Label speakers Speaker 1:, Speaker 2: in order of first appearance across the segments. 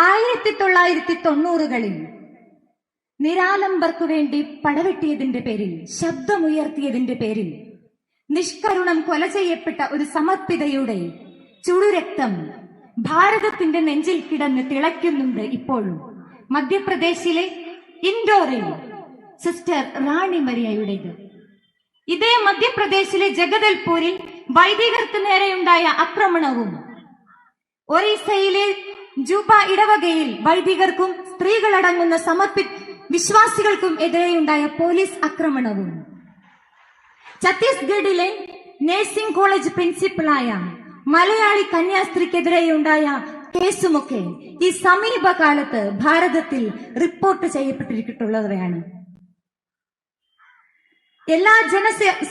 Speaker 1: 1990-കളിൽ നിരാലംബർക്കു വേണ്ടി പടവെട്ടിയതിന്റെ പേരിൽ, ശബ്ദമുയർത്തിയതിന്റെ പേരിൽ നിഷ്കരുണം കൊല ചെയ്യപ്പെട്ട ഒരു സമർപ്പിതയുടെ ചുടുരക്തം ഭാരതത്തിന്റെ നെഞ്ചിൽ കിടന്ന് തിളയ്ക്കുന്നുണ്ട് ഇപ്പോഴും. മധ്യപ്രദേശിലെ ഇൻഡോറിൽ സിസ്റ്റർ റാണി മരിയയുടേത്. ഇതേ മധ്യപ്രദേശിലെ ജഗദൽപൂരിൽ വൈദികർക്ക് നേരെയുണ്ടായ ആക്രമണവും, ഒറീസയിലെ ജൂബ ഇടവകയിൽ വൈദികർക്കും സ്ത്രീകളടങ്ങുന്ന വിശ്വാസികൾക്കും എതിരെയുണ്ടായ പോലീസ് ആക്രമണവും, ഛത്തീസ്ഗഡിലെ നഴ്സിംഗ് കോളേജ് പ്രിൻസിപ്പളായ മലയാളി കന്യാസ്ത്രീക്കെതിരെയുണ്ടായ കേസുമൊക്കെ ഈ സമീപകാലത്ത് ഭാരതത്തിൽ റിപ്പോർട്ട് ചെയ്യപ്പെട്ടിട്ടുള്ളവയാണ്. എല്ലാ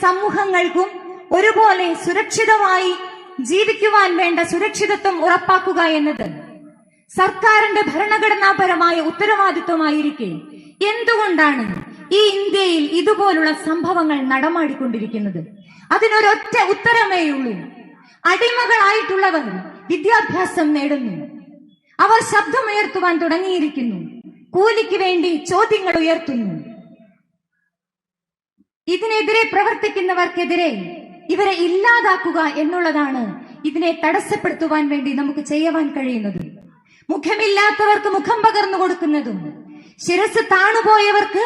Speaker 1: സമൂഹങ്ങൾക്കും ഒരുപോലെ സുരക്ഷിതമായി ജീവിക്കുവാൻ വേണ്ട സുരക്ഷിതത്വം ഉറപ്പാക്കുക എന്നത് സർക്കാരിന്റെ ഭരണഘടനാപരമായ ഉത്തരവാദിത്വമായിരിക്കെ എന്തുകൊണ്ടാണ് ഈ ഇന്ത്യയിൽ ഇതുപോലുള്ള സംഭവങ്ങൾ നടമാടിക്കൊണ്ടിരിക്കുന്നത്? അതിനൊരൊറ്റ ഉത്തരമേയുള്ളൂ. അടിമകളായിട്ടുള്ളവർ വിദ്യാഭ്യാസം നേടുന്നു, അവർ ശബ്ദമുയർത്തുവാൻ തുടങ്ങിയിരിക്കുന്നു, കൂലിക്ക് വേണ്ടി ചോദ്യങ്ങൾ ഉയർത്തുന്നു. ഇതിനെതിരെ പ്രവർത്തിക്കുന്നവർക്കെതിരെ ഇവരെ ഇല്ലാതാക്കുക എന്നുള്ളതാണ് ഇതിനെ തടസ്സപ്പെടുത്തുവാൻ വേണ്ടി നമുക്ക് ചെയ്യുവാൻ കഴിയുന്നത്. മുഖമില്ലാത്തവർക്ക് മുഖം പകർന്നു കൊടുക്കുന്നതും, ശിരസ് താണുപോയവർക്ക്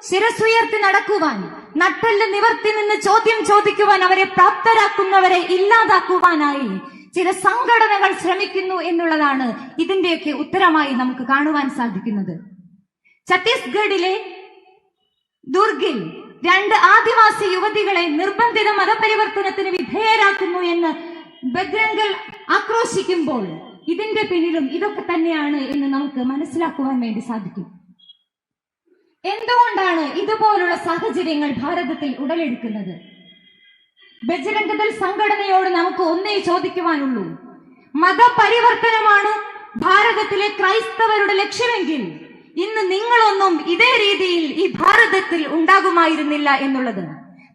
Speaker 1: ശിരസുയർത്തി നടക്കുവാൻ, നട്ടെല്ല് നിവർത്തി നിന്ന് ചോദ്യം ചോദിക്കുവാൻ അവരെ പ്രാപ്തരാക്കുന്നവരെ ഇല്ലാതാക്കുവാനായി ചില സംഘടനകൾ ശ്രമിക്കുന്നു എന്നുള്ളതാണ് ഇതിന്റെയൊക്കെ ഉത്തരമായി നമുക്ക് കാണുവാൻ സാധിക്കുന്നത്. ഛത്തീസ്ഗഡിലെ ദുർഗിൽ 2 ആദിവാസി യുവതികളെ നിർബന്ധിത മതപരിവർത്തനത്തിന് വിധേയരാക്കുന്നു എന്ന് ബജ്രംഗൽ ആക്രോശിക്കുമ്പോൾ ഇതിന്റെ പിന്നിലും ഇതൊക്കെ തന്നെയാണ് എന്ന് നമുക്ക് മനസ്സിലാക്കുവാൻ വേണ്ടി സാധിക്കും. എന്തുകൊണ്ടാണ് ഇതുപോലുള്ള സാഹചര്യങ്ങൾ ഭാരതത്തിൽ ഉടലെടുക്കുന്നത്? ബജ്രംഗദൾ സംഘടനയോട് നമുക്ക് ഒന്നേ ചോദിക്കുവാനുള്ളൂ. മതപരിവർത്തനമാണ് ഭാരതത്തിലെ ക്രൈസ്തവരുടെ ലക്ഷ്യമെങ്കിൽ ഇന്ന് നിങ്ങളൊന്നും ഇതേ രീതിയിൽ ഈ ഭാരതത്തിൽ ഉണ്ടാകുമായിരുന്നില്ല എന്നുള്ളത്.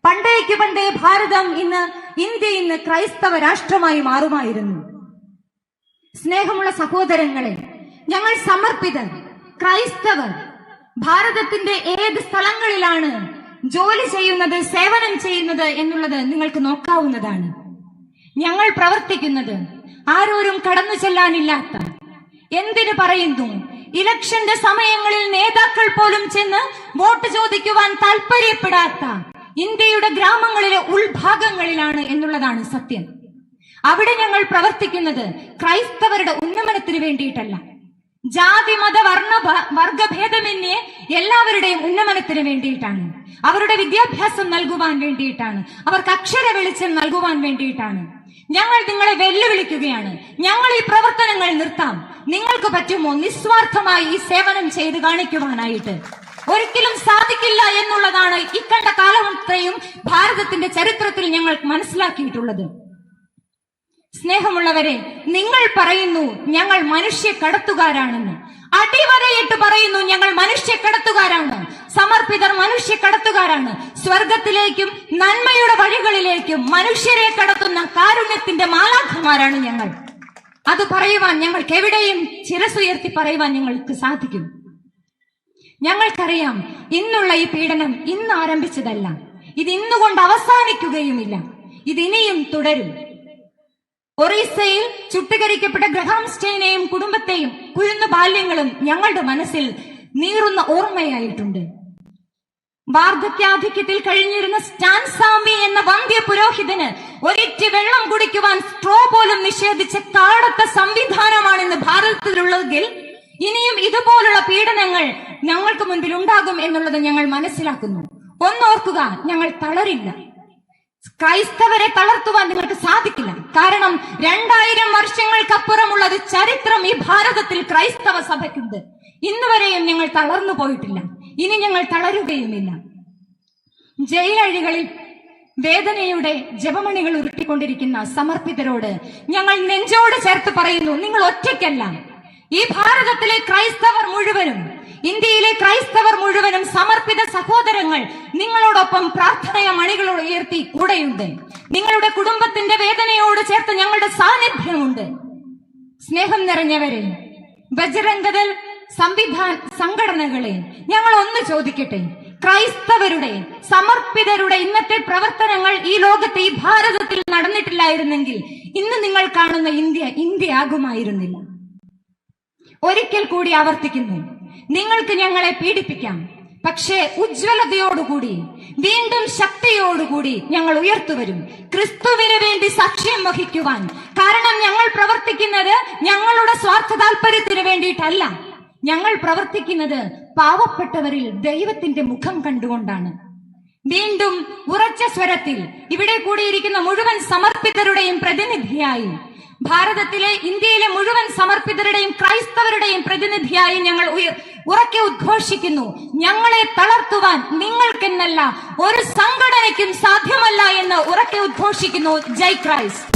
Speaker 1: പണ്ടേ ഭാരതം ഇന്ത്യ ഇന്ന് ക്രൈസ്തവ രാഷ്ട്രമായി മാറുമായിരുന്നു. സ്നേഹമുള്ള സഹോദരങ്ങളെ, ഞങ്ങൾ സമർപ്പിതർ ക്രൈസ്തവർ ഭാരതത്തിന്റെ ഏത് സ്ഥലങ്ങളിലാണ് ജോലി ചെയ്യുന്നത്, സേവനം ചെയ്യുന്നത് എന്നുള്ളത് നിങ്ങൾക്ക് നോക്കാവുന്നതാണ്. ഞങ്ങൾ പ്രവർത്തിക്കുന്നത് ആരോരും കടന്നു ചെല്ലാനില്ലാത്ത, എന്തിനു പറയുന്നു, ഇലക്ഷന്റെ സമയങ്ങളിൽ നേതാക്കൾ പോലും ചെന്ന് വോട്ട് ചോദിക്കുവാൻ താല്പര്യപ്പെടാത്ത ഇന്ത്യയുടെ ഗ്രാമങ്ങളിലെ ഉൾഭാഗങ്ങളിലാണ് എന്നുള്ളതാണ് സത്യം. അവിടെ ഞങ്ങൾ പ്രവർത്തിക്കുന്നത് ക്രൈസ്തവരുടെ ഉന്നമനത്തിന് വേണ്ടിയിട്ടല്ല, ജാതി മത വർഗഭേദമന്യേ എല്ലാവരുടെയും ഉന്നമനത്തിന് വേണ്ടിയിട്ടാണ്, അവരുടെ വിദ്യാഭ്യാസം നൽകുവാൻ വേണ്ടിയിട്ടാണ്, അവർക്ക് അക്ഷര വെളിച്ചം നൽകുവാൻ വേണ്ടിയിട്ടാണ്. ഞങ്ങൾ നിങ്ങളെ വെല്ലുവിളിക്കുകയാണ്. ഞങ്ങൾ ഈ പ്രവർത്തനങ്ങൾ നിർത്താം, നിങ്ങൾക്ക് പറ്റുമോ നിസ്വാർത്ഥമായി ഈ സേവനം ചെയ്ത് കാണിക്കുവാനായിട്ട്? ഒരിക്കലും സാധിക്കില്ല എന്നുള്ളതാണ് ഇക്കണ്ട കാലത്തെയും ഭാരതത്തിന്റെ ചരിത്രത്തിൽ ഞങ്ങൾ മനസ്സിലാക്കിയിട്ടുള്ളത്. സ്നേഹമുള്ളവരെ, നിങ്ങൾ പറയുന്നു ഞങ്ങൾ മനുഷ്യ കടത്തുകാരാണെന്ന്, അടിവരയിട്ട് പറയുന്നു ഞങ്ങൾ മനുഷ്യ കടത്തുകാരാണ്, സമർപ്പിതർ മനുഷ്യ കടത്തുകാരാണ്. സ്വർഗത്തിലേക്കും നന്മയുടെ വഴികളിലേക്കും മനുഷ്യരെ കടത്തുന്ന കാരുണ്യത്തിന്റെ മാലാഖമാരാണ് ഞങ്ങൾ. അത് പറയുവാൻ ഞങ്ങൾക്ക് എവിടെയും ശിരസുയർത്തി പറയുവാൻ ഞങ്ങൾക്ക് സാധിക്കും. ഞങ്ങൾക്കറിയാം, ഇന്നുള്ള ഈ പീഡനം ഇന്ന് ആരംഭിച്ചതല്ല, ഇത് ഇന്നുകൊണ്ട് അവസാനിക്കുകയുമില്ല, ഇതിനിയും തുടരും. ഒറീസയിൽ ചുട്ടുകരിക്കപ്പെട്ട ഗ്രഹാം സ്റ്റെയിനെയും കുടുംബത്തെയും കുരുന്ന ബാല്യങ്ങളും ഞങ്ങളുടെ മനസ്സിൽ നീറുന്ന ഓർമ്മയായിട്ടുണ്ട്. വാർദ്ധക്യാധിക്യത്തിൽ കഴിഞ്ഞിരുന്ന സ്റ്റാൻ സാമി എന്ന വന്ധ്യ പുരോഹിതന് ഒരിറ്റ് വെള്ളം കുടിക്കുവാൻ സ്ട്രോ പോലും നിഷേധിച്ച കാടത്ത സംവിധാനമാണ് ഇന്ന് ഭാരതത്തിലുള്ളതെങ്കിൽ ഇനിയും ഇതുപോലുള്ള പീഡനങ്ങൾ ഞങ്ങൾക്ക് മുൻപിൽ ഉണ്ടാകും എന്നുള്ളത് ഞങ്ങൾ മനസ്സിലാക്കുന്നു. ഒന്നോർക്കുക, ഞങ്ങൾ തളരില്ല. ക്രൈസ്തവരെ തളർത്തുവാൻ നിങ്ങൾക്ക് സാധിക്കില്ല. കാരണം 2000 വർഷങ്ങൾക്കപ്പുറമുള്ള ഒരു ചരിത്രം ഈ ഭാരതത്തിൽ ക്രൈസ്തവ സഭയ്ക്കുണ്ട്. ഇന്നുവരെയും ഞങ്ങൾ തളർന്നു പോയിട്ടില്ല, ഇനി ഞങ്ങൾ തളരുകയുമില്ല. ജയിലഴികളിൽ വേദനയുടെ ജപമണികൾ ഉരുട്ടിക്കൊണ്ടിരിക്കുന്ന സമർപ്പിതരോട് ഞങ്ങൾ നെഞ്ചോട് ചേർത്ത് പറയുന്നു, നിങ്ങൾ ഒറ്റയ്ക്കല്ല. ഈ ഭാരതത്തിലെ ക്രൈസ്തവർ മുഴുവനും, ഇന്ത്യയിലെ ക്രൈസ്തവർ മുഴുവനും, സമർപ്പിത സഹോദരങ്ങൾ നിങ്ങളോടൊപ്പം പ്രാർത്ഥനയ മണികൾ ഉയർത്തി കൂടെയുണ്ട്. നിങ്ങളുടെ കുടുംബത്തിന്റെ വേദനയോട് ചേർത്ത് ഞങ്ങളുടെ സാന്നിധ്യമുണ്ട്. സ്നേഹം നിറഞ്ഞവരെ, ബജരംഗദൾ സംഘടനകളെ ഞങ്ങൾ ഒന്ന് ചോദിക്കട്ടെ, ക്രൈസ്തവരുടെ സമർപ്പിതരുടെ ഇന്നത്തെ പ്രവർത്തനങ്ങൾ ഈ ലോകത്തെ ഈ ഭാരതത്തിൽ നടന്നിട്ടില്ലായിരുന്നെങ്കിൽ ഇന്ന് നിങ്ങൾ കാണുന്ന ഇന്ത്യ ആകുമായിരുന്നില്ല. ഒരിക്കൽ കൂടി ആവർത്തിക്കുന്നു, നിങ്ങൾക്ക് ഞങ്ങളെ പീഡിപ്പിക്കാം, പക്ഷേ ഉജ്ജ്വലതയോടുകൂടി വീണ്ടും ശക്തിയോടുകൂടി ഞങ്ങൾ ഉയർത്തുവരും, ക്രിസ്തുവിന് വേണ്ടി സാക്ഷ്യം വഹിക്കുവാൻ. കാരണം ഞങ്ങൾ പ്രവർത്തിക്കുന്നത് ഞങ്ങളുടെ സ്വാർത്ഥ താല്പര്യത്തിന് വേണ്ടിയിട്ടല്ല, ഞങ്ങൾ പ്രവർത്തിക്കുന്നത് പാവപ്പെട്ടവരിൽ ദൈവത്തിന്റെ മുഖം കണ്ടുകൊണ്ടാണ്. വീണ്ടും ഉറച്ച സ്വരത്തിൽ ഇവിടെ കൂടിയിരിക്കുന്ന മുഴുവൻ സമർപ്പിതരുടെയും പ്രതിനിധിയായി, ഭാരതത്തിലെ ഇന്ത്യയിലെ മുഴുവൻ സമർപ്പിതരുടെയും ക്രൈസ്തവരുടെയും പ്രതിനിധിയായി ഞങ്ങൾ ഉറക്കെ ഉദ്ഘോഷിക്കുന്നു, ഞങ്ങളെ തളർത്തുവാൻ നിങ്ങൾക്കെന്നല്ല ഒരു സംഘടനയ്ക്കും സാധ്യമല്ല എന്ന് ഉറക്കെ ഉദ്ഘോഷിക്കുന്നു. ജയ് ക്രൈസ്റ്റ്.